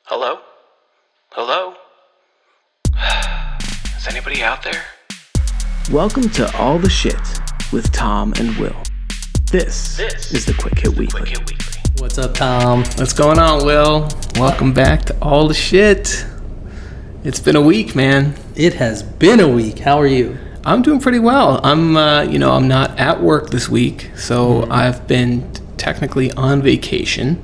Hello? Hello? Is anybody out there? Welcome to All the Shit with Tom and Will. This is the Quick Hit Weekly. What's up, Tom? What's going on, Will? Welcome back to All the Shit. It's been a week, man. It has been a week. How are you? I'm doing pretty well. I'm not at work this week, so I've been technically on vacation.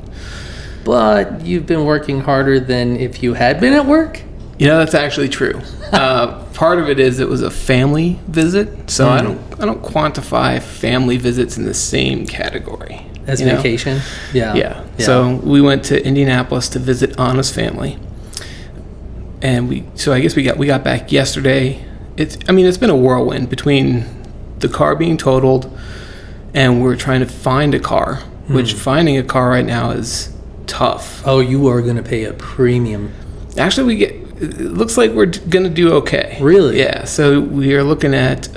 But you've been working harder than if you had been at work? You know, that's actually true. Part of it is it was a family visit, so I don't quantify family visits in the same category. As vacation? Yeah. So we went to Indianapolis to visit Anna's family. And I guess we got back yesterday. It's been a whirlwind between the car being totaled and we're trying to find a car, which finding a car right now is tough. Oh, you are going to pay a premium. Actually, it looks like we're going to do okay. Really? Yeah. So we are looking at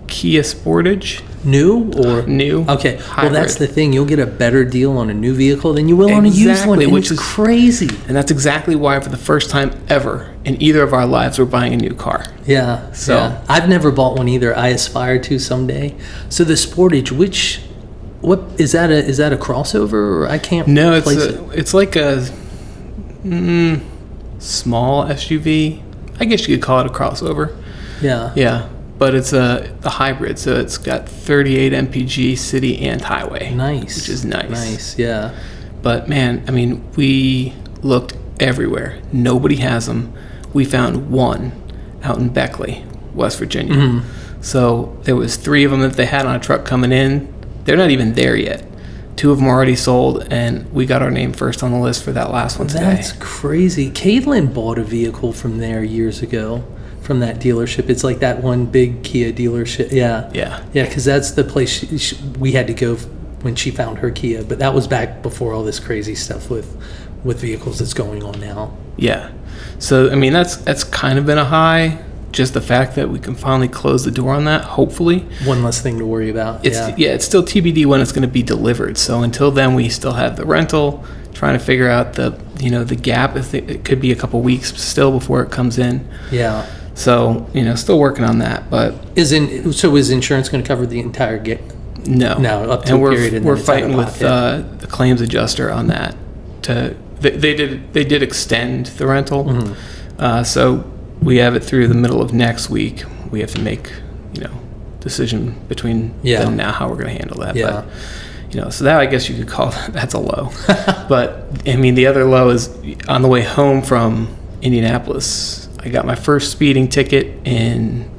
Kia Sportage. New or? New. Okay. Hybrid. Well, that's the thing. You'll get a better deal on a new vehicle than you will on a used one, which is crazy. And that's exactly why for the first time ever in either of our lives, we're buying a new car. Yeah. So I've never bought one either. I aspire to someday. So the Sportage, what is that a crossover, or I can't place it? It's like a small SUV. I guess you could call it a crossover. Yeah. Yeah. But it's a hybrid, so it's got 38 mpg city and highway. Nice. Which is nice. Nice, yeah. But man, we looked everywhere. Nobody has them. We found one out in Beckley, West Virginia. Mm-hmm. So there was 3 of them that they had on a truck coming in. They're not even there yet. 2 of them are already sold, and we got our name first on the list for that last one today. That's crazy. Caitlin bought a vehicle from there years ago, from that dealership. It's like that one big Kia dealership. Yeah. Yeah. Yeah, because that's the place we had to go when she found her Kia. But that was back before all this crazy stuff with vehicles that's going on now. Yeah. So, that's kind of been a high. Just the fact that we can finally close the door on that, hopefully. One less thing to worry about. It's still TBD when it's going to be delivered. So until then, we still have the rental, trying to figure out the gap. It could be a couple weeks still before it comes in. Yeah. So, still working on that. But is insurance going to cover the entire gap? No. Up to a period. And we're fighting with the claims adjuster on that. They did extend the rental. Mm-hmm. So we have it through the middle of next week. We have to make, decision between then and now how we're going to handle that. Yeah. But, so that I guess you could call that's a low. But the other low is on the way home from Indianapolis. I got my first speeding ticket in,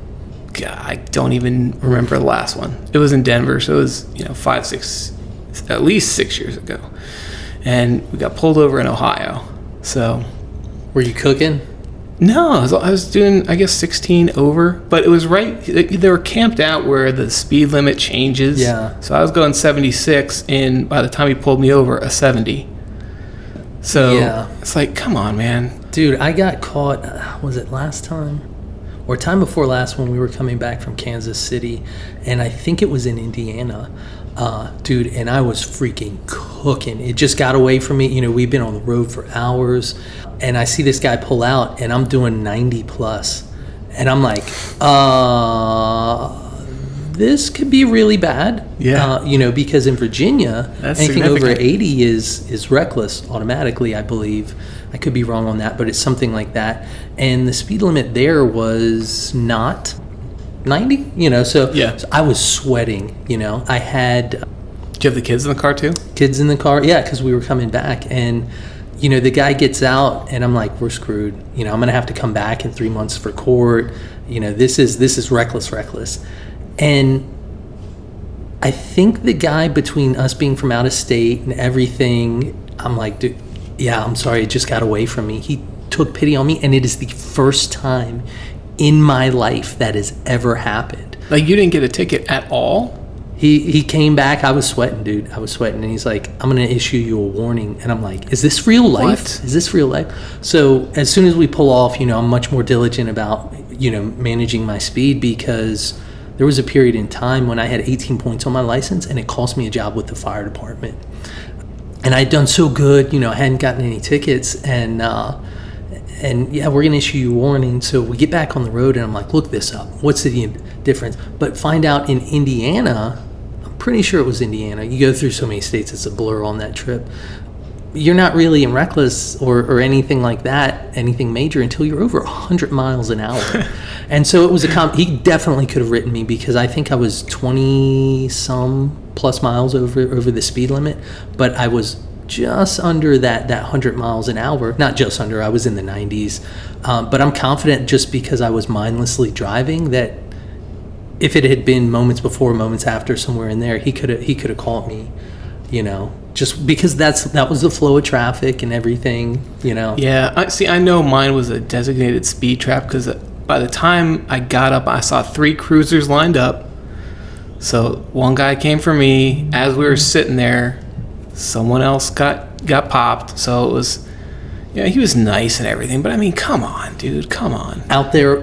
I don't even remember the last one. It was in Denver, so it was, at least 6 years ago. And we got pulled over in Ohio. So. Were you cooking? No, I was doing, I guess, 16 over, but it was right, they were camped out where the speed limit changes. Yeah. So I was going 76, and by the time he pulled me over, a 70. So It's like, come on, man. Dude, I got caught, was it last time? Or time before last when we were coming back from Kansas City, and I think it was in Indiana. Dude, and I was freaking cooking. It just got away from me. We've been on the road for hours, and I see this guy pull out, and I'm doing 90 plus. And I'm like, this could be really bad. Yeah. Because in Virginia, that's anything over 80 is reckless automatically, I believe. I could be wrong on that, but it's something like that. And the speed limit there was not 90, so I was sweating, I had... Do you have the kids in the car too? Kids in the car, yeah, because we were coming back, and the guy gets out, and I'm like, we're screwed. I'm gonna have to come back in 3 months for court. This is reckless. And I think the guy, between us being from out of state and everything, I'm like, dude, yeah, I'm sorry, it just got away from me. He took pity on me, and it is the first time in my life that has ever happened. Like, you didn't get a ticket at all? He came back. I was sweating, dude. I was sweating. And he's like, I'm going to issue you a warning. And I'm like, is this real life? What? Is this real life? So as soon as we pull off, I'm much more diligent about, managing my speed, because there was a period in time when I had 18 points on my license, and it cost me a job with the fire department. and I'd done so good, I hadn't gotten any tickets, and yeah, we're gonna issue you a warning. So we get back on the road, and I'm like, look this up. What's the difference? But find out in Indiana, I'm pretty sure it was Indiana. You go through so many states, it's a blur on that trip. You're not really in reckless or anything like that, anything major, until you're over 100 miles an hour. And so it was he definitely could have written me, because I think I was 20-some plus miles over the speed limit, but I was just under that 100 miles an hour. Not just under, I was in the 90s. But I'm confident, just because I was mindlessly driving, that if it had been moments before, moments after, somewhere in there, he could have caught me, just because that was the flow of traffic and everything, Yeah, I know mine was a designated speed trap, because by the time I got up, I saw 3 cruisers lined up. So one guy came for me. As we were sitting there, someone else got popped. So it was, he was nice and everything, but I mean, come on, dude, come on. Out there,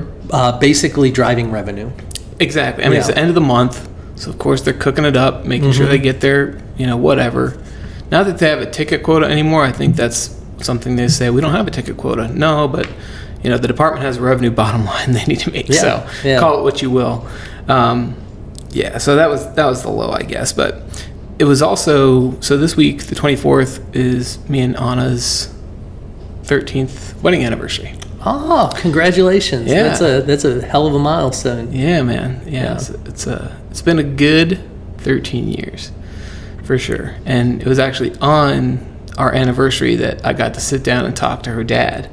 basically driving revenue. Exactly. I mean, It's the end of the month, so of course they're cooking it up, making sure they get their, whatever. Not that they have a ticket quota anymore. I think that's something they say, we don't have a ticket quota. No, but the department has a revenue bottom line they need to make. So call it what you will. So that was the low, I guess. But it was also, so this week, the 24th, is me and Anna's 13th wedding anniversary. Oh, congratulations. Yeah. That's a hell of a milestone. Yeah, man. Yeah. It's been a good 13 years. For sure. And it was actually on our anniversary that I got to sit down and talk to her dad.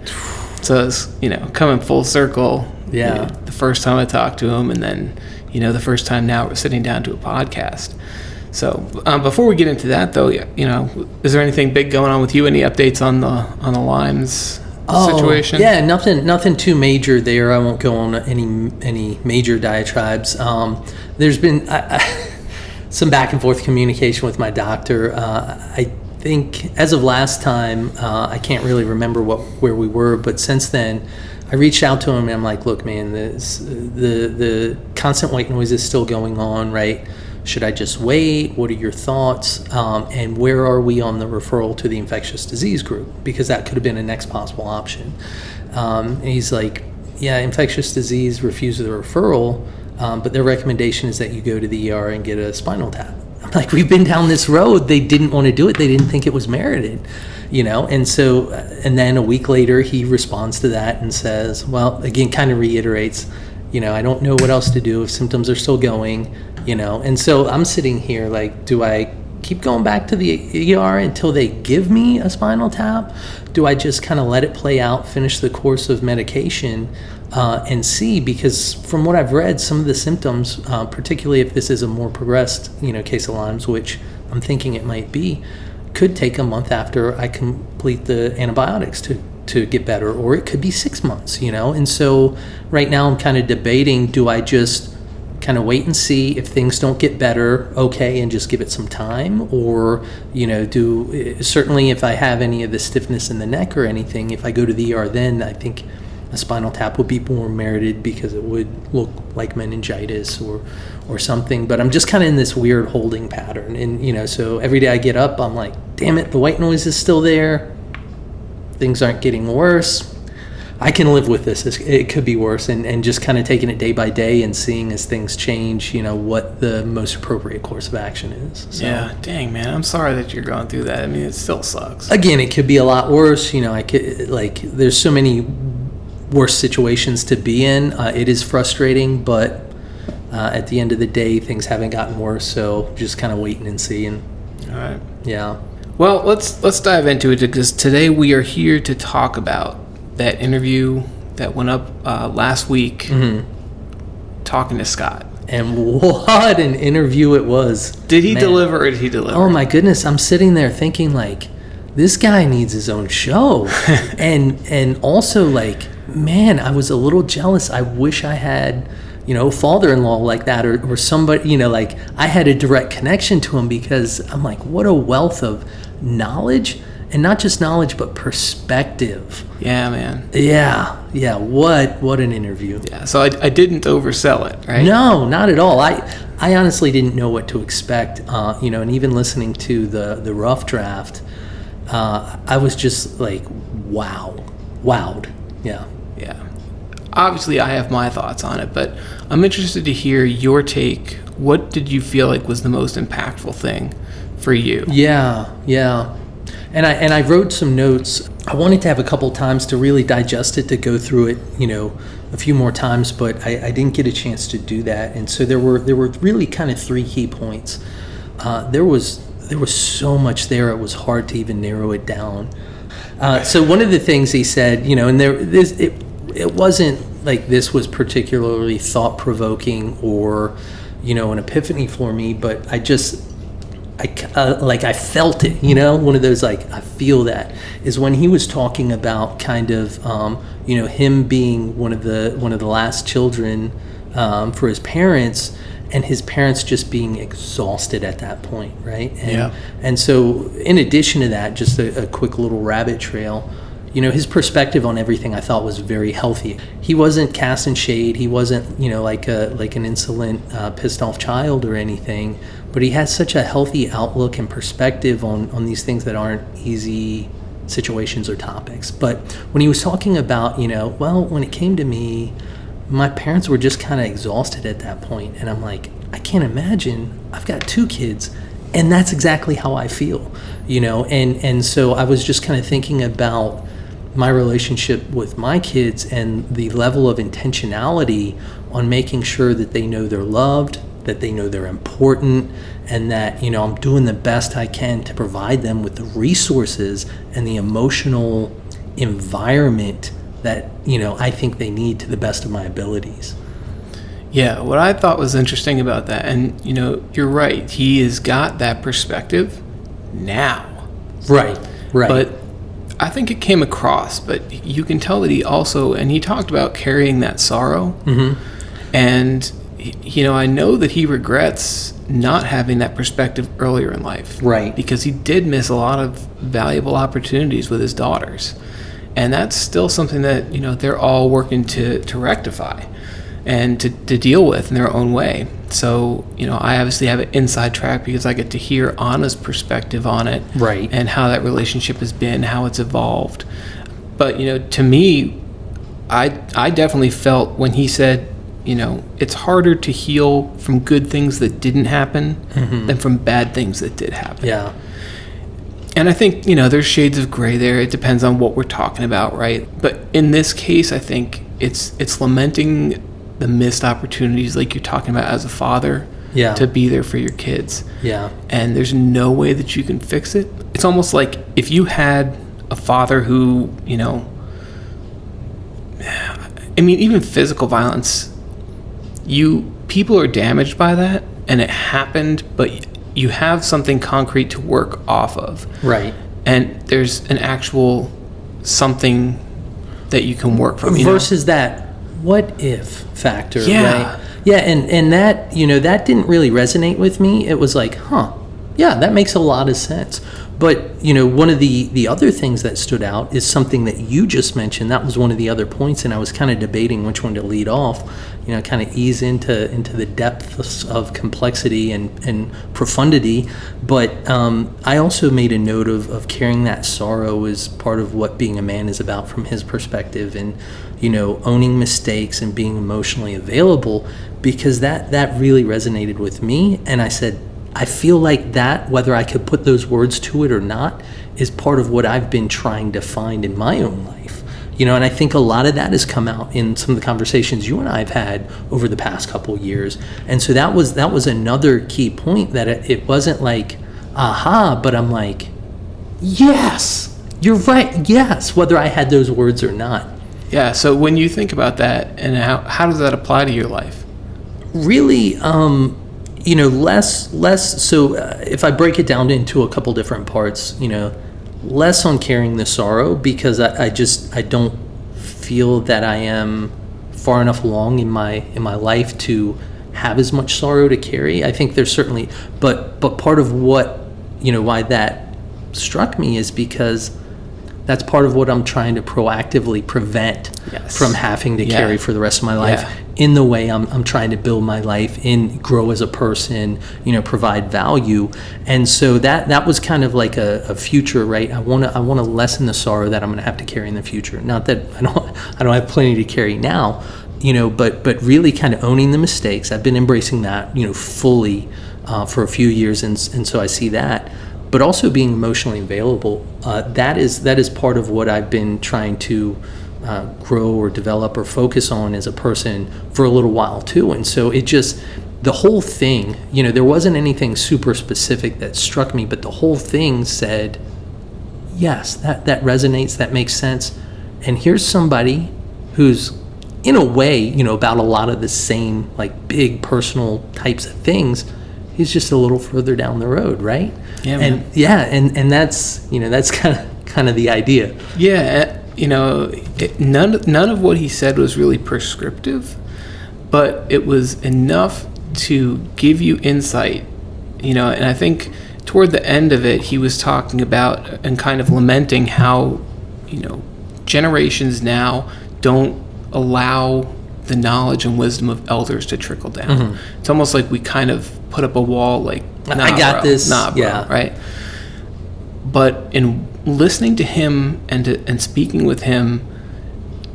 So it's, coming full circle. Yeah. The first time I talked to him, and then, the first time now we're sitting down to a podcast. So before we get into that, though, is there anything big going on with you? Any updates on the Limes situation? Yeah, nothing too major there. I won't go on any major diatribes. There's been some back and forth communication with my doctor. I think as of last time, I can't really remember where we were, but since then, I reached out to him and I'm like, look, man, the constant white noise is still going on, right? Should I just wait? What are your thoughts? And where are we on the referral to the infectious disease group? Because that could have been a next possible option. And he's like, yeah, infectious disease refused the referral, but their recommendation is that you go to the ER and get a spinal tap. I'm like, we've been down this road. They didn't want to do it. They didn't think it was merited, And so, and then a week later, he responds to that and says, well, again, kind of reiterates, I don't know what else to do if symptoms are still going, And so I'm sitting here like, do I keep going back to the ER until they give me a spinal tap? Do I just kind of let it play out, finish the course of medication, and see? Because from what I've read, some of the symptoms, particularly if this is a more progressed, case of Lyme's, which I'm thinking it might be, could take a month after I complete the antibiotics to get better, or it could be 6 months, And so right now I'm kind of debating, do I just kind of wait and see if things don't get better, okay, and just give it some time, or certainly if I have any of the stiffness in the neck or anything, if I go to the ER, then I think a spinal tap would be more merited, because it would look like meningitis or something. But I'm just kind of in this weird holding pattern, and so every day I get up, I'm like, damn it, the white noise is still there, things aren't getting worse, I can live with this. It could be worse, and just kind of taking it day by day and seeing as things change, what the most appropriate course of action is. So, yeah, dang, man, I'm sorry that you're going through that. I mean, it still sucks. Again, it could be a lot worse. I could, there's so many worse situations to be in. It is frustrating, but at the end of the day, things haven't gotten worse. So just kind of waiting and seeing. All right. Yeah. Well, let's dive into it, because today we are here to talk about that interview that went up last week, talking to Scott. And what an interview it was. Did he deliver or did he deliver? Oh my goodness, I'm sitting there thinking like, this guy needs his own show. and also like, man, I was a little jealous. I wish I had, father-in-law like that, or somebody, like I had a direct connection to him, because I'm like, what a wealth of knowledge. And not just knowledge, but perspective. Yeah, man. Yeah. What an interview. Yeah. So I didn't oversell it, right? No, not at all. I honestly didn't know what to expect. And even listening to the rough draft, I was just like, wowed. Yeah. Yeah. Obviously, I have my thoughts on it, but I'm interested to hear your take. What did you feel like was the most impactful thing for you? Yeah. And I wrote some notes. I wanted to have a couple times to really digest it, to go through it, a few more times, but I didn't get a chance to do that. And so there were really kind of three key points. There was so much there, it was hard to even narrow it down. So one of the things he said, and it wasn't like this was particularly thought-provoking or, an epiphany for me, but I felt it, one of those, like, I feel that, is when he was talking about kind of, him being one of the last children for his parents, and his parents just being exhausted at that point, right? And so in addition to that, just a quick little rabbit trail, his perspective on everything I thought was very healthy. He wasn't casting shade. He wasn't, like an insolent, pissed off child or anything, but he had such a healthy outlook and perspective on these things that aren't easy situations or topics. But when he was talking about, when it came to me, my parents were just kind of exhausted at that point. And I'm like, I can't imagine. I've got 2 kids, and that's exactly how I feel, and so I was just kind of thinking about my relationship with my kids and the level of intentionality on making sure that they know they're loved, that they know they're important, and that, I'm doing the best I can to provide them with the resources and the emotional environment that, I think they need to the best of my abilities. Yeah, what I thought was interesting about that, and, you're right, he has got that perspective now. Right. But I think it came across, but you can tell that he talked about carrying that sorrow. Mm-hmm. And, I know that he regrets not having that perspective earlier in life. Right. Because he did miss a lot of valuable opportunities with his daughters. And that's still something that, they're all working to rectify and to deal with in their own way. So, I obviously have an inside track because I get to hear Anna's perspective on it. Right. And how that relationship has been, how it's evolved. But, to me, I definitely felt when he said, it's harder to heal from good things that didn't happen mm-hmm. than from bad things that did happen. Yeah. And I think, there's shades of gray there. It depends on what we're talking about, right? But in this case, I think it's lamenting the missed opportunities like you're talking about as a father to be there for your kids. Yeah. And there's no way that you can fix it. It's almost like if you had a father who, even physical violence, people are damaged by that and it happened, but you have something concrete to work off of. Right. And there's an actual something that you can work from. Versus that what if factor, yeah. right? Yeah, and that, that didn't really resonate with me. It was like, yeah, that makes a lot of sense. But, one of the other things that stood out is something that you just mentioned. That was one of the other points, and I was kind of debating which one to lead off, kind of ease into the depths of complexity and profundity. But I also made a note of carrying that sorrow as part of what being a man is about from his perspective, and, owning mistakes and being emotionally available, because that really resonated with me. And I said, I feel like that, whether I could put those words to it or not, is part of what I've been trying to find in my own life. And I think a lot of that has come out in some of the conversations you and I have had over the past couple of years. And so that was another key point, that it wasn't like, aha, but I'm like, yes, you're right, yes, whether I had those words or not. Yeah, so when you think about that, and how does that apply to your life? Really, less. So if I break it down into a couple different parts, less on carrying the sorrow, because I don't feel that I am far enough along in my life to have as much sorrow to carry. I think there's certainly, but part of what, why that struck me is because That's part of what I'm trying to proactively prevent from having to carry for the rest of my life. In the way I'm trying to build my life and grow as a person, provide value. And so that was kind of like a future, right? I want to lessen the sorrow that I'm going to have to carry in the future. Not that I don't have plenty to carry now, but really kind of owning the mistakes. I've been embracing that, fully for a few years, and so I see that. But also being emotionally available, that is part of what I've been trying to grow or develop or focus on as a person for a little while too. And so the whole thing, there wasn't anything super specific that struck me, but the whole thing said, yes, that resonates, that makes sense. And here's somebody who's, in a way, about a lot of the same, like, big personal types of things. He's just a little further down the road, right? Yeah, man. And that's that's kind of the idea. Yeah, none of what he said was really prescriptive, but it was enough to give you insight. And I think toward the end of it, he was talking about and kind of lamenting how generations now don't allow the knowledge and wisdom of elders to trickle down. Mm-hmm. It's almost like we kind of put up a wall, like, nah, I got bro, this. Nah, bro, yeah. Right? But in listening to him and speaking with him,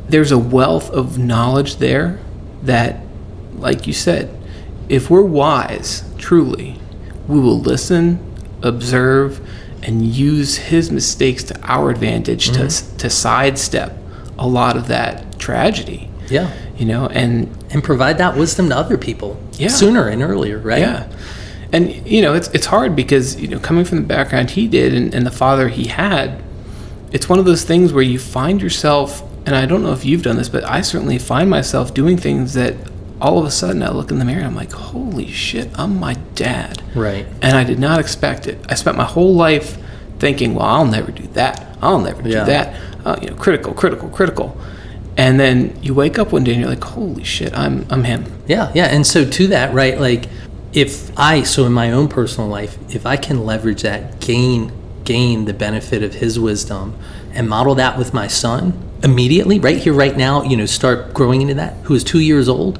there's a wealth of knowledge there that, like you said, if we're wise, truly, we will listen, observe, and use his mistakes to our advantage to sidestep a lot of that tragedy. Yeah. And provide that wisdom to other people sooner and earlier, right? Yeah. And, it's hard because, coming from the background he did and the father he had, it's one of those things where you find yourself, and I don't know if you've done this, but I certainly find myself doing things that all of a sudden I look in the mirror and I'm like, holy shit, I'm my dad. Right. And I did not expect it. I spent my whole life thinking, well, I'll never do that. I'll never do that. Critical. And then you wake up one day and you're like, holy shit, I'm him. Yeah. And so to that, right, like so in my own personal life, if I can leverage that, gain the benefit of his wisdom and model that with my son immediately, right here, right now, start growing into that, who is 2 years old,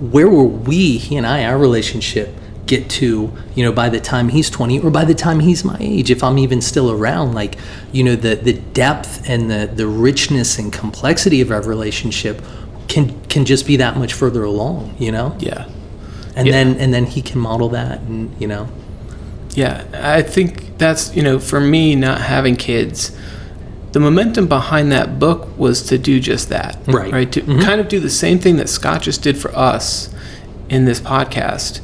where will he and I, our relationship get to, by the time he's 20 or by the time he's my age, if I'm even still around, like, the depth and the richness and complexity of our relationship can just be that much further along, Yeah. And then he can model that, and Yeah, I think that's, for me, not having kids, the momentum behind that book was to do just that. Right? To kind of do the same thing that Scott just did for us in this podcast,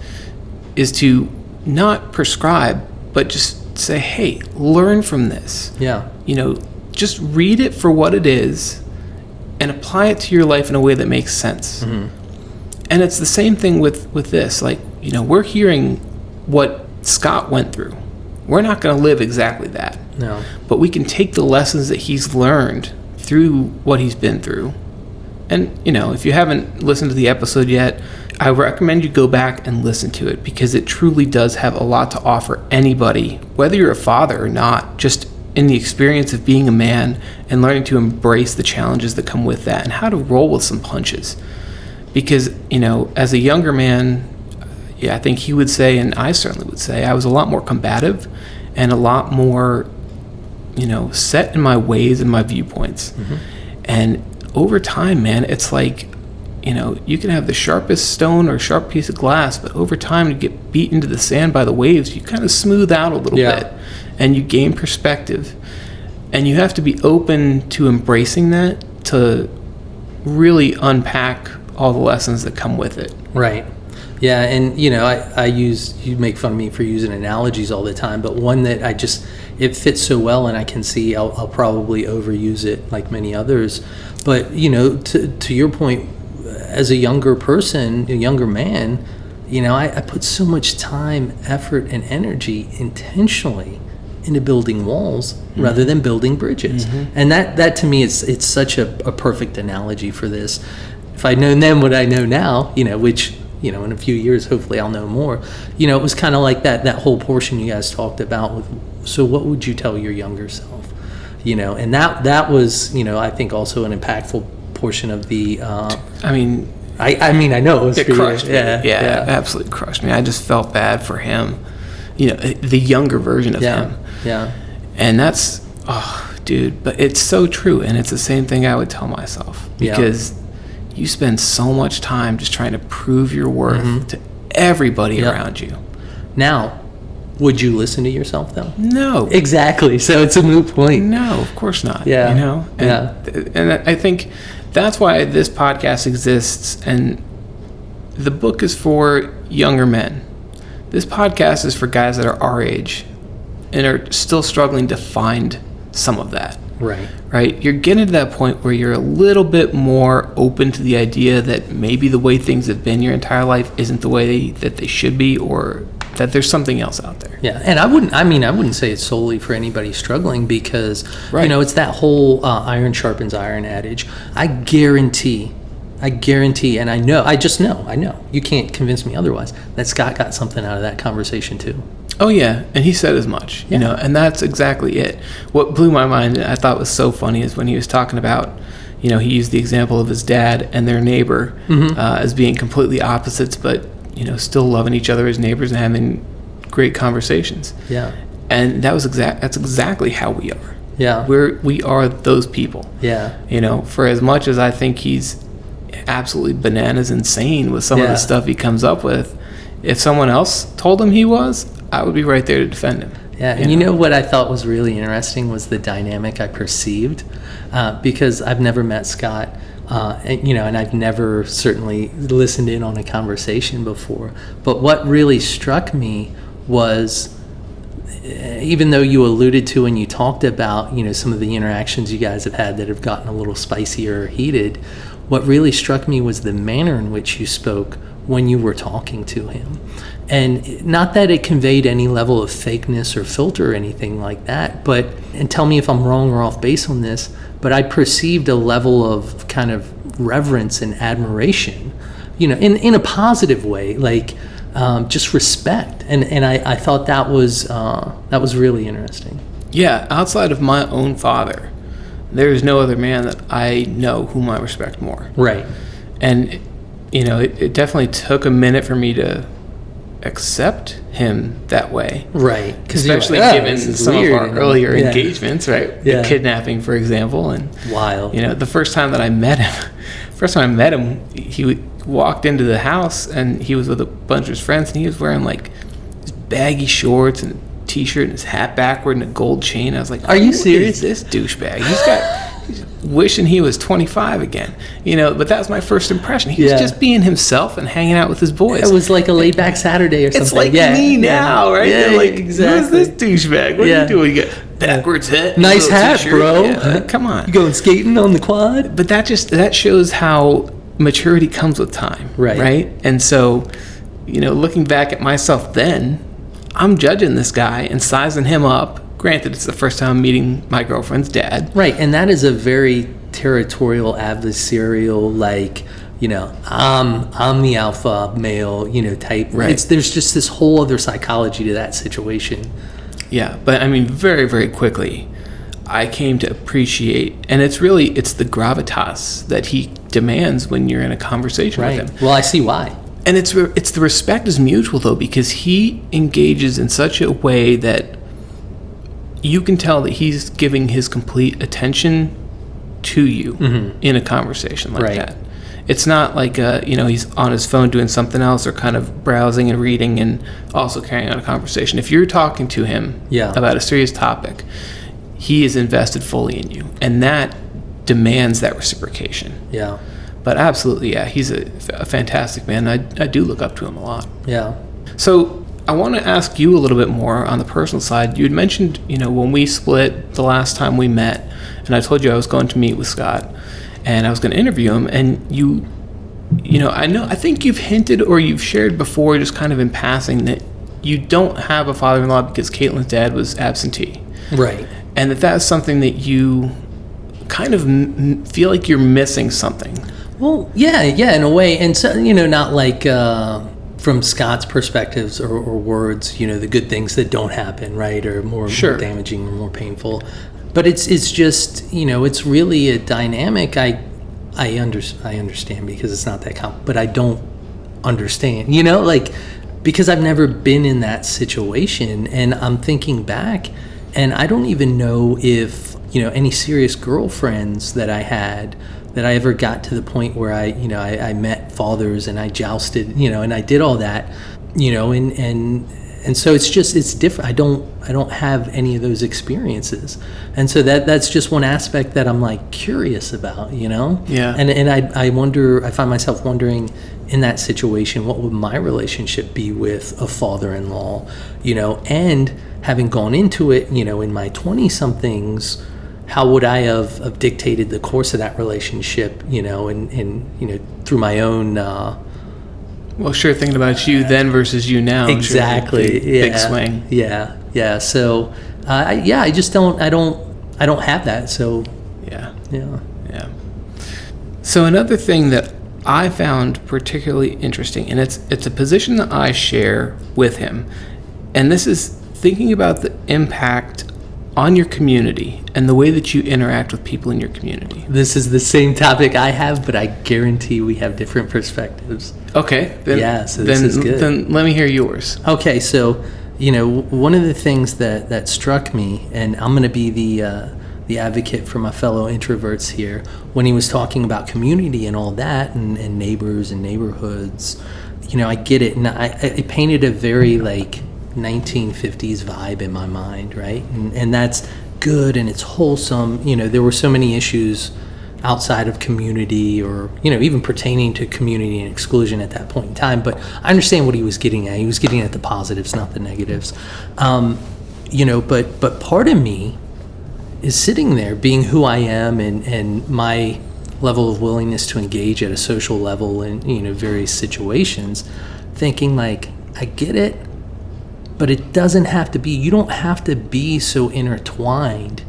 is to not prescribe, but just say, hey, learn from this. Yeah. Just read it for what it is and apply it to your life in a way that makes sense. Mm-hmm. And it's the same thing with this. Like, we're hearing what Scott went through. We're not going to live exactly that. No. But we can take the lessons that he's learned through what he's been through. And, if you haven't listened to the episode yet, I recommend you go back and listen to it, because it truly does have a lot to offer anybody, whether you're a father or not, just in the experience of being a man and learning to embrace the challenges that come with that and how to roll with some punches. Because, as a younger man, I think he would say, and I certainly would say, I was a lot more combative and a lot more, set in my ways and my viewpoints. Mm-hmm. And over time, man, it's like, you can have the sharpest stone or sharp piece of glass, but over time, you get beat into the sand by the waves, you kind of smooth out a little bit and you gain perspective. And you have to be open to embracing that to really unpack all the lessons that come with it. Right. Yeah, and you make fun of me for using analogies all the time, but one that it fits so well, and I can see I'll probably overuse it like many others. But to your point, as a younger person, a younger man, I put so much time, effort, and energy intentionally into building walls rather than building bridges. Mm-hmm. And that to me it's such a perfect analogy for this. If I'd known then what I know now, which in a few years, hopefully I'll know more. It was kind of like that whole portion you guys talked about with, so what would you tell your younger self? and that was, I think also an impactful portion of the, I mean, I know it was it for you. crushed me. Yeah, it absolutely crushed me. I just felt bad for him, the younger version of him. Yeah. And that's, dude, but it's so true. And it's the same thing I would tell myself, because you spend so much time just trying to prove your worth to everybody around you. Now, would you listen to yourself though? No. Exactly. So it's a moot point. No, of course not. Yeah. And I think that's why this podcast exists, and the book is for younger men. This podcast is for guys that are our age and are still struggling to find some of that. Right? You're getting to that point where you're a little bit more open to the idea that maybe the way things have been your entire life isn't the way that they should be, or that there's something else out there. Yeah, and I wouldn't say it's solely for anybody struggling, because it's that whole iron sharpens iron adage. I guarantee, and I know, you can't convince me otherwise, that Scott got something out of that conversation too. Oh yeah, and he said as much, and that's exactly it. What blew my mind, I thought was so funny, is when he was talking about, he used the example of his dad and their neighbor as being completely opposites, but still loving each other as neighbors and having great conversations. Yeah. And that's exactly how we are. Yeah. We are those people. Yeah. For as much as I think he's absolutely bananas insane with some of the stuff he comes up with, if someone else told him he was, I would be right there to defend him. Yeah, and what I thought was really interesting was the dynamic I perceived, because I've never met Scott, and I've never certainly listened in on a conversation before. But what really struck me was, even though you alluded to and you talked about, some of the interactions you guys have had that have gotten a little spicy or heated, what really struck me was the manner in which you spoke when you were talking to him. And not that it conveyed any level of fakeness or filter or anything like that, and tell me if I'm wrong or off base on this, but I perceived a level of kind of reverence and admiration, in a positive way, like just respect. And I thought that was really interesting. Yeah, outside of my own father, there is no other man that I know whom I respect more. Right. And, it definitely took a minute for me to accept him that way. Right. Especially given some of our earlier engagements, right? Yeah. The kidnapping, for example. And wild. The first time I met him, he walked into the house and he was with a bunch of his friends, and he was wearing like his baggy shorts and a t-shirt and his hat backward and a gold chain. I was like, are you serious? Who is this douchebag? He's wishing he was 25 again, but that was my first impression. He was just being himself and hanging out with his boys. It was like a laid back Saturday or something. It's like me now, right? Yeah, like, exactly. Who's this douchebag? What are you doing? You got backwards hat, nice hat, t-shirt. bro. Yeah, come on. You going skating on the quad? But that shows how maturity comes with time, right? And so, looking back at myself then, I'm judging this guy and sizing him up. Granted, it's the first time I'm meeting my girlfriend's dad. Right, and that is a very territorial, adversarial, I'm the alpha male, type. Right. There's just this whole other psychology to that situation. Yeah, but I mean, very, very quickly, I came to appreciate, and it's the gravitas that he demands when you're in a conversation with him. Well, I see why. And it's the respect is mutual, though, because he engages in such a way that you can tell that he's giving his complete attention to you in a conversation like that. It's not like he's on his phone doing something else or kind of browsing and reading and also carrying on a conversation. If you're talking to him about a serious topic, he is invested fully in you, and that demands that reciprocation. Yeah. But absolutely, he's a fantastic man. I do look up to him a lot. Yeah. So I want to ask you a little bit more on the personal side. You had mentioned, when we split the last time we met, and I told you I was going to meet with Scott, and I was going to interview him, and I think you've hinted or you've shared before, just kind of in passing, that you don't have a father-in-law because Caitlin's dad was absentee. Right. And that's something that you kind of feel like you're missing something. Well, yeah, in a way. And so, not like from Scott's perspectives or words, the good things that don't happen, right, or more damaging or more painful. But it's just, it's really a dynamic. I understand because it's not that common, but I don't understand, because I've never been in that situation. And I'm thinking back, and I don't even know if, any serious girlfriends that I had, that I ever got to the point where I met fathers and I jousted, and I did all that, and so it's different. I don't have any of those experiences. And so that's just one aspect that I'm like curious about, Yeah. And I find myself wondering in that situation, what would my relationship be with a father-in-law, and having gone into it, in my 20-somethings, how would I have dictated the course of that relationship, and through my own, Well, sure, thinking about you then versus you now. exactly. Sure, big swing. Yeah. So, I just don't have that. So, Yeah. yeah. So another thing that I found particularly interesting, and it's a position that I share with him, and this is thinking about the impact on your community and the way that you interact with people in your community. This is the same topic I have, but I guarantee we have different perspectives. Okay. Then, So this is good. Then let me hear yours. Okay, so one of the things that struck me, and I'm going to be the advocate for my fellow introverts here, when he was talking about community and all that, and neighbors and neighborhoods, I get it, and it painted a very 1950s vibe in my mind, right? And that's good, and it's wholesome. There were so many issues outside of community, or even pertaining to community and exclusion at that point in time, but I understand what he was getting at. He was getting at the positives, not the negatives. But part of me is sitting there being who I am, and my level of willingness to engage at a social level in various situations, thinking I get it, but it doesn't have to be. You don't have to be so intertwined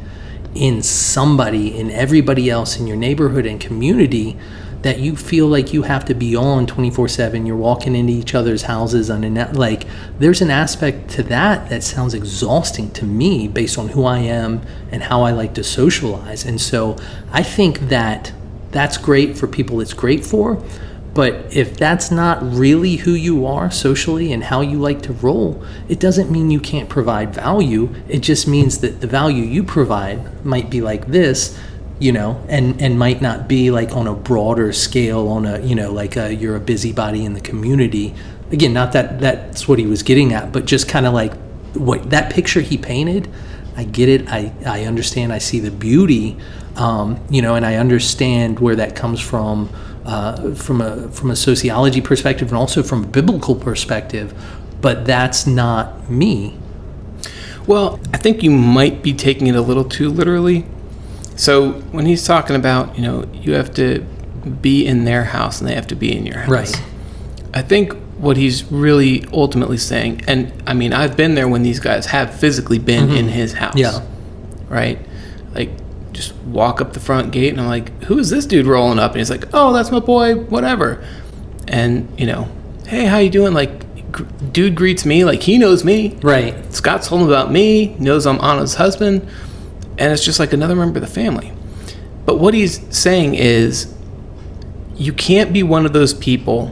in somebody, in everybody else in your neighborhood and community, that you feel like you have to be on 24/7. You're walking into each other's houses there's an aspect to that sounds exhausting to me based on who I am and how I like to socialize. And so I think that's great for people it's great for. But if that's not really who you are socially and how you like to roll, it doesn't mean you can't provide value. It just means that the value you provide might be like this, and might not be on a broader scale, on a, you're a busybody in the community. Again, not that that's what he was getting at, but just kind of what that picture he painted. I get it. I understand. I see the beauty, and I understand where that comes from a sociology perspective, and also from a biblical perspective, but that's not me. Well, I think you might be taking it a little too literally. So when he's talking about, you have to be in their house and they have to be in your house. Right. I think what he's really ultimately saying, and I mean, I've been there when these guys have physically been in his house. Yeah. Right? Just walk up the front gate and I'm like, who is this dude rolling up? And he's like, oh, that's my boy, whatever. And, hey, how you doing? Dude greets me he knows me. Right. Scott's told him about me, knows I'm Anna's husband, and it's just another member of the family. But what he's saying is, you can't be one of those people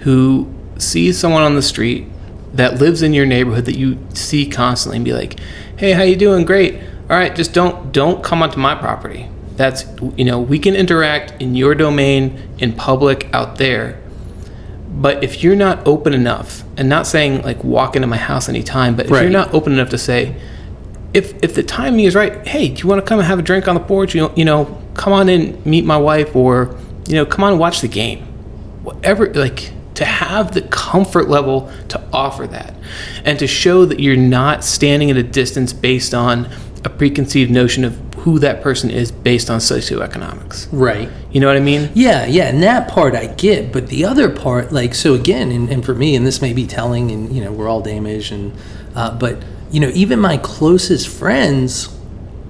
who sees someone on the street that lives in your neighborhood that you see constantly and be like, hey, how you doing? Great. All right, just don't come onto my property. That's, we can interact in your domain, in public, out there. But if you're not open enough, and not saying walk into my house anytime, but if Right. you're not open enough to say, if the timing is right, hey, do you want to come and have a drink on the porch? Come on in, meet my wife, or come on and watch the game. Whatever, to have the comfort level to offer that, and to show that you're not standing at a distance based on a preconceived notion of who that person is based on socioeconomics. Right. You know what I mean? Yeah, and that part I get, but the other part, so again, and for me, and this may be telling, and we're all damaged, and but even my closest friends,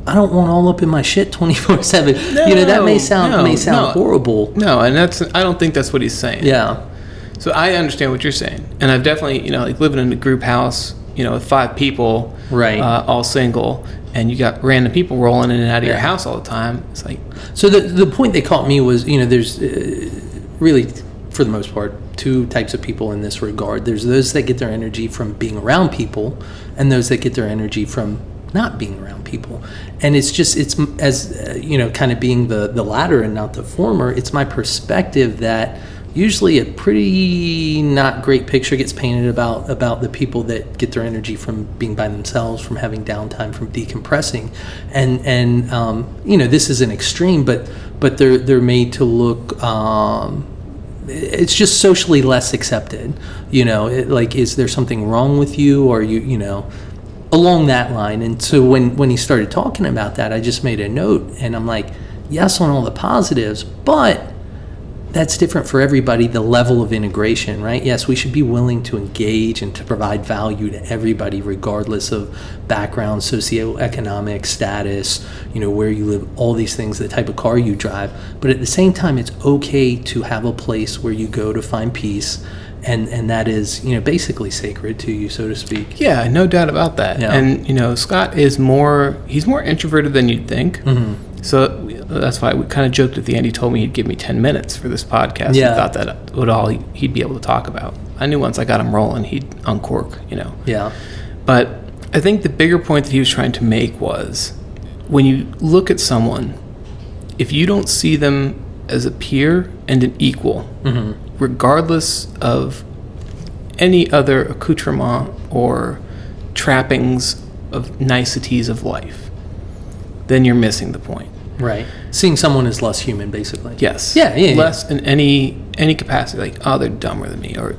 I don't want all up in my shit 24/7. That may sound horrible. No, and I don't think that's what he's saying. Yeah. So I understand what you're saying, and I've definitely living in a group house, with 5 people, Right. all single, and you got random people rolling in and out of your Yeah. house all the time. It's like, So the point they caught me was, there's really, for the most part, two types of people in this regard. There's those that get their energy from being around people, and those that get their energy from not being around people. And it's as kind of being the latter and not the former. It's my perspective that usually a pretty not great picture gets painted about the people that get their energy from being by themselves, from having downtime, from decompressing, and this is an extreme, but they're made to look. It's just socially less accepted. Is there something wrong with you, or along that line? And so when he started talking about that, I just made a note, and I'm like, yes, on all the positives, but that's different for everybody, the level of integration, right? Yes, we should be willing to engage and to provide value to everybody, regardless of background, socioeconomic status, where you live, all these things, the type of car you drive. But at the same time, it's okay to have a place where you go to find peace, and that is, basically sacred to you, so to speak. yeah, no doubt about that. Yeah. And, Scott he's more introverted than you'd think. Mm-hmm. So that's why we kind of joked at the end. He told me he'd give me 10 minutes for this podcast. Yeah. He thought that would all he'd be able to talk about. I knew once I got him rolling, he'd uncork, Yeah. But I think the bigger point that he was trying to make was, when you look at someone, if you don't see them as a peer and an equal, Mm-hmm. regardless of any other accoutrement or trappings of niceties of life, then you're missing the point. Right. Seeing someone as less human, basically. Yes. Yeah. Less in any capacity. Like, oh, they're dumber than me, or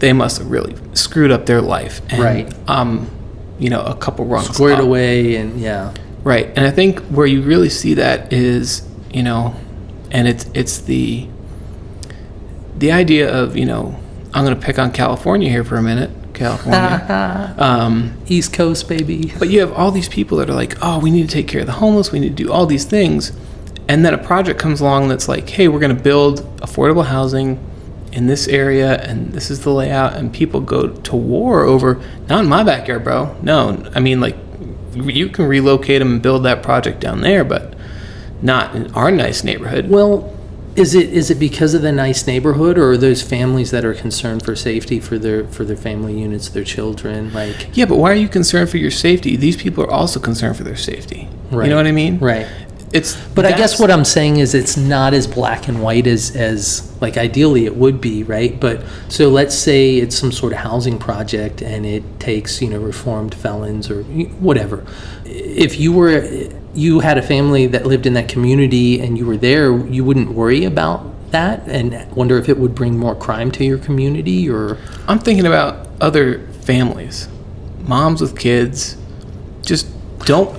they must have really screwed up their life. And Right. A couple rungs Squared up. away, and yeah. Right. And I think where you really see that is, and it's the idea of, I'm going to pick on California here for a minute. California. East Coast, baby. But you have all these people that are like, oh, we need to take care of the homeless. We need to do all these things. And then a project comes along that's like, hey, we're going to build affordable housing in this area, and this is the layout. And people go to war over, not in my backyard, bro. No, I mean, like, you can relocate them and build that project down there, but not in our nice neighborhood. Well, is it because of the nice neighborhood, or are those families that are concerned for safety for their family units, their children? Like, yeah, but why are you concerned for your safety? These people are also concerned for their safety. Right. You know what I mean? Right. But I guess what I'm saying is it's not as black and white as like ideally it would be, right? But so let's say it's some sort of housing project and it takes, reformed felons or whatever. If you had a family that lived in that community and you were there, you wouldn't worry about that and wonder if it would bring more crime to your community? Or I'm thinking about other families, moms with kids, just don't,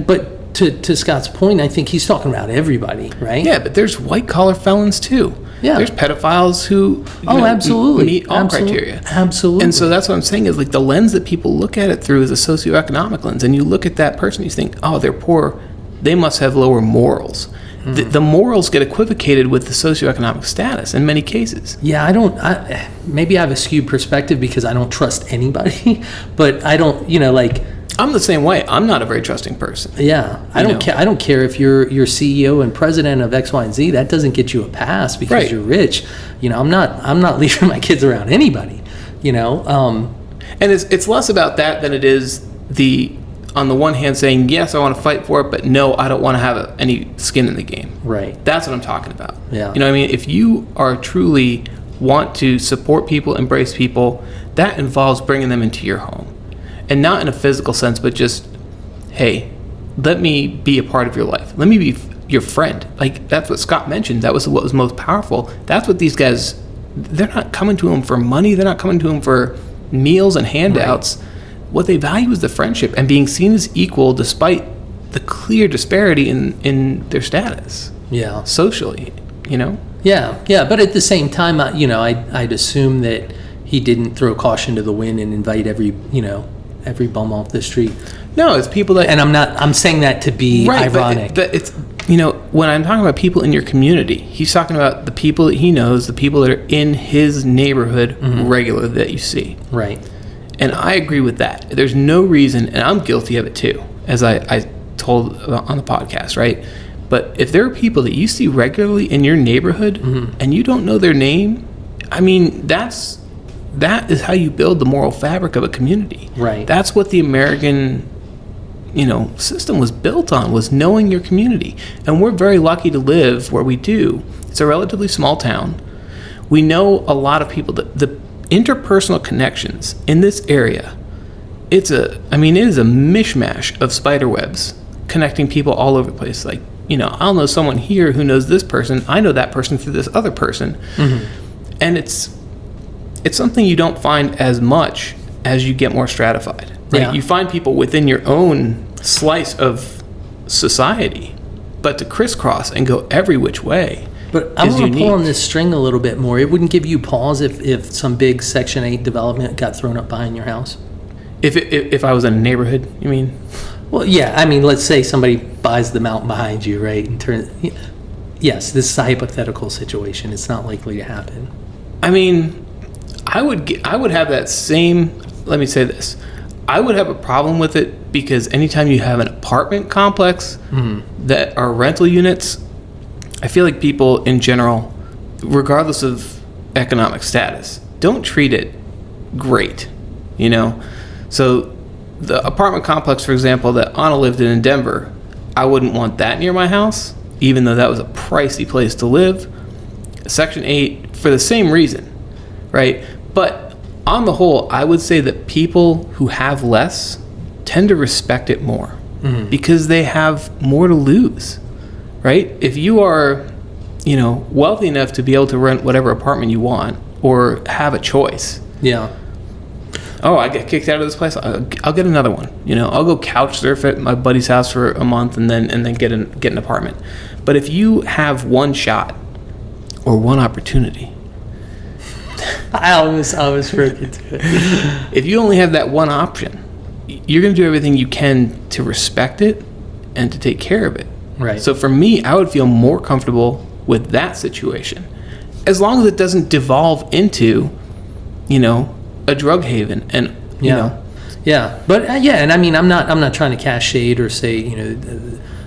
But to Scott's point, I think he's talking about everybody, right? Yeah, but there's white collar felons too. Yeah. There's pedophiles who absolutely meet all criteria. Absolutely. And so that's what I'm saying is, like, the lens that people look at it through is a socioeconomic lens. And you look at that person, you think, oh, they're poor. They must have lower morals. Mm-hmm. The morals get equivocated with the socioeconomic status in many cases. Yeah, maybe I have a skewed perspective because I don't trust anybody, but I don't, I'm the same way. I'm not a very trusting person. Yeah, I don't care. I don't care if you're CEO and president of X, Y, and Z. That doesn't get you a pass because you're rich. I'm not leaving my kids around anybody. And it's less about that than it is on the one hand saying, yes, I want to fight for it, but no, I don't want to have any skin in the game. Right. That's what I'm talking about. Yeah. You know what I mean? If you are truly want to support people, embrace people, that involves bringing them into your home. And not in a physical sense, but just, hey, let me be a part of your life. Let me be your friend. Like, that's what Scott mentioned. That was what was most powerful. That's what these guys, they're not coming to him for money. They're not coming to him for meals and handouts. Right. What they value is the friendship and being seen as equal despite the clear disparity in their status. Yeah. Socially, Yeah, but at the same time, I'd assume that he didn't throw caution to the wind and invite every bum off the street. No, it's people that, and I'm saying that to be ironic. But it's when I'm talking about people in your community, he's talking about the people that he knows, the people that are in his neighborhood regularly that you see. Right. And I agree with that. There's no reason, and I'm guilty of it too, as I told on the podcast, right? But if there are people that you see regularly in your neighborhood and you don't know their name, I mean, that is how you build the moral fabric of a community. Right. That's what the American, system was built on, was knowing your community. And we're very lucky to live where we do. It's a relatively small town. We know a lot of people. The interpersonal connections in this area, it is a mishmash of spider webs connecting people all over the place. Like, I'll know someone here who knows this person. I know that person through this other person. And it's something you don't find as much as you get more stratified. Right? Yeah. You find people within your own slice of society, but to crisscross and go every which way. But I want to pull on this string a little bit more. It wouldn't give you pause if some big Section 8 development got thrown up behind your house? If I was in a neighborhood, you mean? Well, yeah. I mean, let's say somebody buys the mountain behind you, right? And yes, this is a hypothetical situation. It's not likely to happen. I mean, I would have that same. Let me say this: I would have a problem with it because anytime you have an apartment complex that are rental units, I feel like people in general, regardless of economic status, don't treat it great. So the apartment complex, for example, that Anna lived in Denver, I wouldn't want that near my house, even though that was a pricey place to live. Section 8, for the same reason, right? But on the whole, I would say that people who have less tend to respect it more because they have more to lose, right? If you are, wealthy enough to be able to rent whatever apartment you want or have a choice. Yeah. Oh, I get kicked out of this place. I'll get another one. I'll go couch surf at my buddy's house for a month and then get an apartment. But if you have one shot or one opportunity, I was freaking to it. If you only have that one option, you're going to do everything you can to respect it and to take care of it. Right. So for me, I would feel more comfortable with that situation, as long as it doesn't devolve into, a drug haven. And yeah, but and I mean, I'm not trying to cast shade or say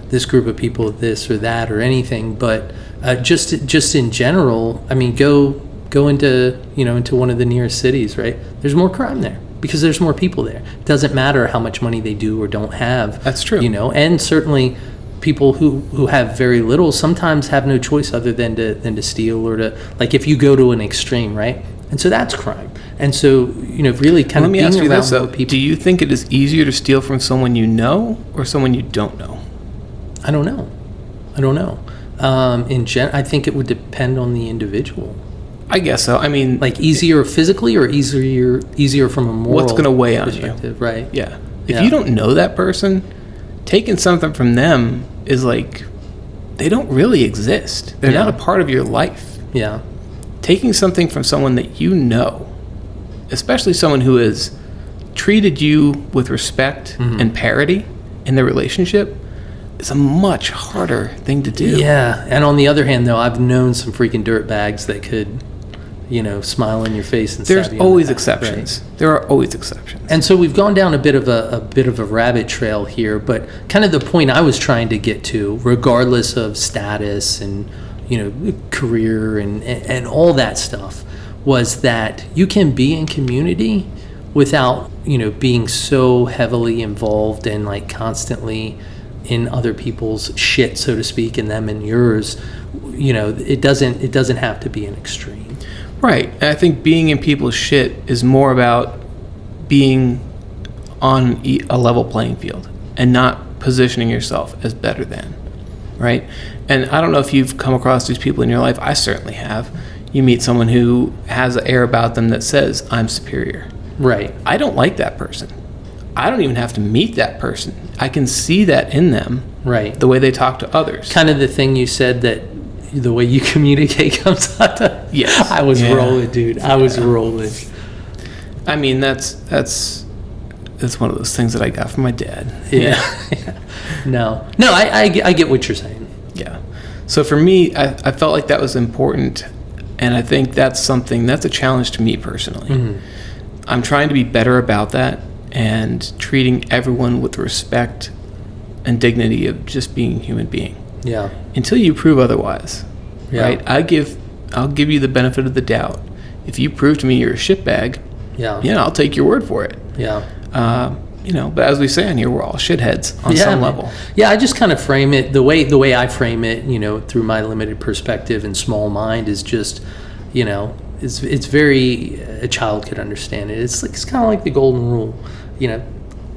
this group of people this or that or anything, but just in general, I mean, go into into one of the nearest cities, right? There's more crime there because there's more people there. It doesn't matter how much money they do or don't have. That's true. And certainly people who have very little sometimes have no choice other than to steal or to, like, if you go to an extreme, right? And so that's crime. And so, really kind of being around more people. Do you think it is easier to steal from someone you know or someone you don't know? I don't know. I think it would depend on the individual. I guess so. I mean, like, easier physically or easier from a moral what's going to weigh on perspective, you? Right? Yeah. If you don't know that person, taking something from them is like they don't really exist. They're not a part of your life. Yeah. Taking something from someone that you know, especially someone who has treated you with respect and parity in their relationship, is a much harder thing to do. Yeah. And on the other hand, though, I've known some freaking dirtbags that could, smile in your face and there's stab you in always the back, exceptions. right? There are always exceptions. And so we've gone down a bit of a rabbit trail here, but kind of the point I was trying to get to, regardless of status and career and all that stuff, was that you can be in community without being so heavily involved and like constantly in other people's shit, so to speak, and them and yours. It doesn't have to be an extreme. Right. And I think being in people's shit is more about being on a level playing field and not positioning yourself as better than. Right? And I don't know if you've come across these people in your life. I certainly have. You meet someone who has an air about them that says, I'm superior. Right. I don't like that person. I don't even have to meet that person. I can see that in them. Right. The way they talk to others. Kind of the thing you said, that the way you communicate comes out to... Yes. I was rolling, dude. I was rolling. I mean, that's one of those things that I got from my dad. Yeah. No, I get what you're saying. Yeah. So for me, I felt like that was important, and I think that's a challenge to me personally. I'm trying to be better about that and treating everyone with respect and dignity of just being a human being. Yeah. Until you prove otherwise, Yeah. right? I'll give you the benefit of the doubt. If you prove to me you're a shitbag, Yeah. I'll take your word for it. Yeah. But as we say on here, we're all shitheads on some level. Yeah, I just kind of frame it the way I frame it, through my limited perspective and small mind is just, it's very a child could understand it. It's kind of like the golden rule,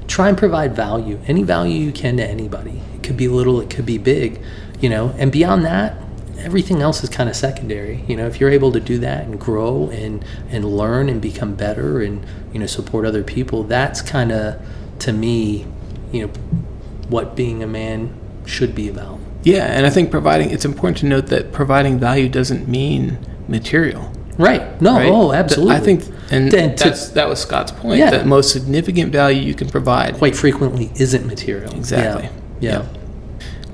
try and provide value, any value you can to anybody. It could be little, it could be big, and beyond that, everything else is kind of secondary. If you're able to do that and grow and learn and become better and support other people, that's kind of, to me, what being a man should be about. Yeah, and I think it's important to note that providing value doesn't mean material. Right. No. Right? Oh, absolutely. I think, that was Scott's point. Yeah. That most significant value you can provide quite frequently isn't material. Exactly. Yeah.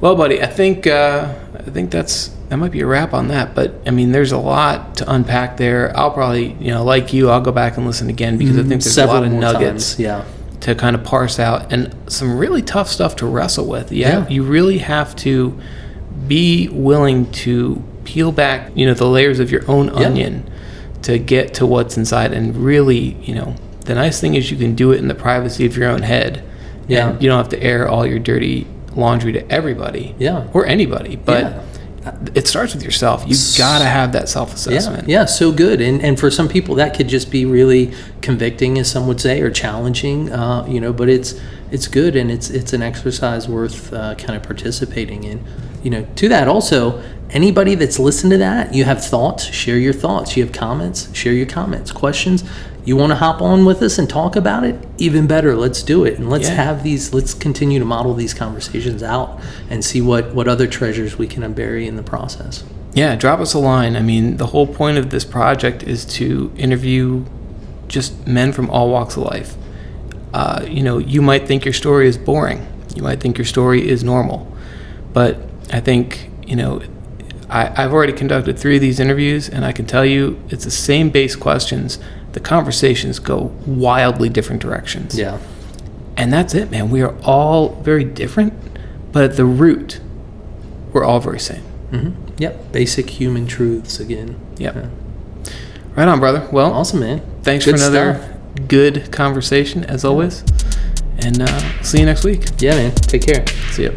Well, buddy, I think that might be a wrap on that. But I mean, there's a lot to unpack there. I'll probably, like you, I'll go back and listen again because I think there's a lot of nuggets to kind of parse out and some really tough stuff to wrestle with. Yeah. You really have to be willing to peel back, the layers of your own onion to get to what's inside. And really, the nice thing is you can do it in the privacy of your own head. Yeah. And you don't have to air all your dirty laundry to everybody. Yeah. Or anybody. But it starts with yourself. You gotta have that self-assessment. Yeah, so good. And for some people that could just be really convicting, as some would say, or challenging. But it's good, and it's an exercise worth kind of participating in. To that also, anybody that's listened to that, you have thoughts, share your thoughts. You have comments, share your comments. Questions, you want to hop on with us and talk about it? Even better, let's do it. And let's continue to model these conversations out and see what other treasures we can bury in the process. Yeah, drop us a line. I mean, the whole point of this project is to interview just men from all walks of life. You might think your story is boring. You might think your story is normal. But I think, I've already conducted 3 of these interviews, and I can tell you it's the same base questions. The conversations go wildly different directions. Yeah. And that's it, man. We are all very different, but at the root, we're all very same. Mm-hmm. Yep. Basic human truths again. Yep. Yeah. Right on, brother. Well, awesome, man. Thanks for another good conversation, as always. And see you next week. Yeah, man. Take care. See ya.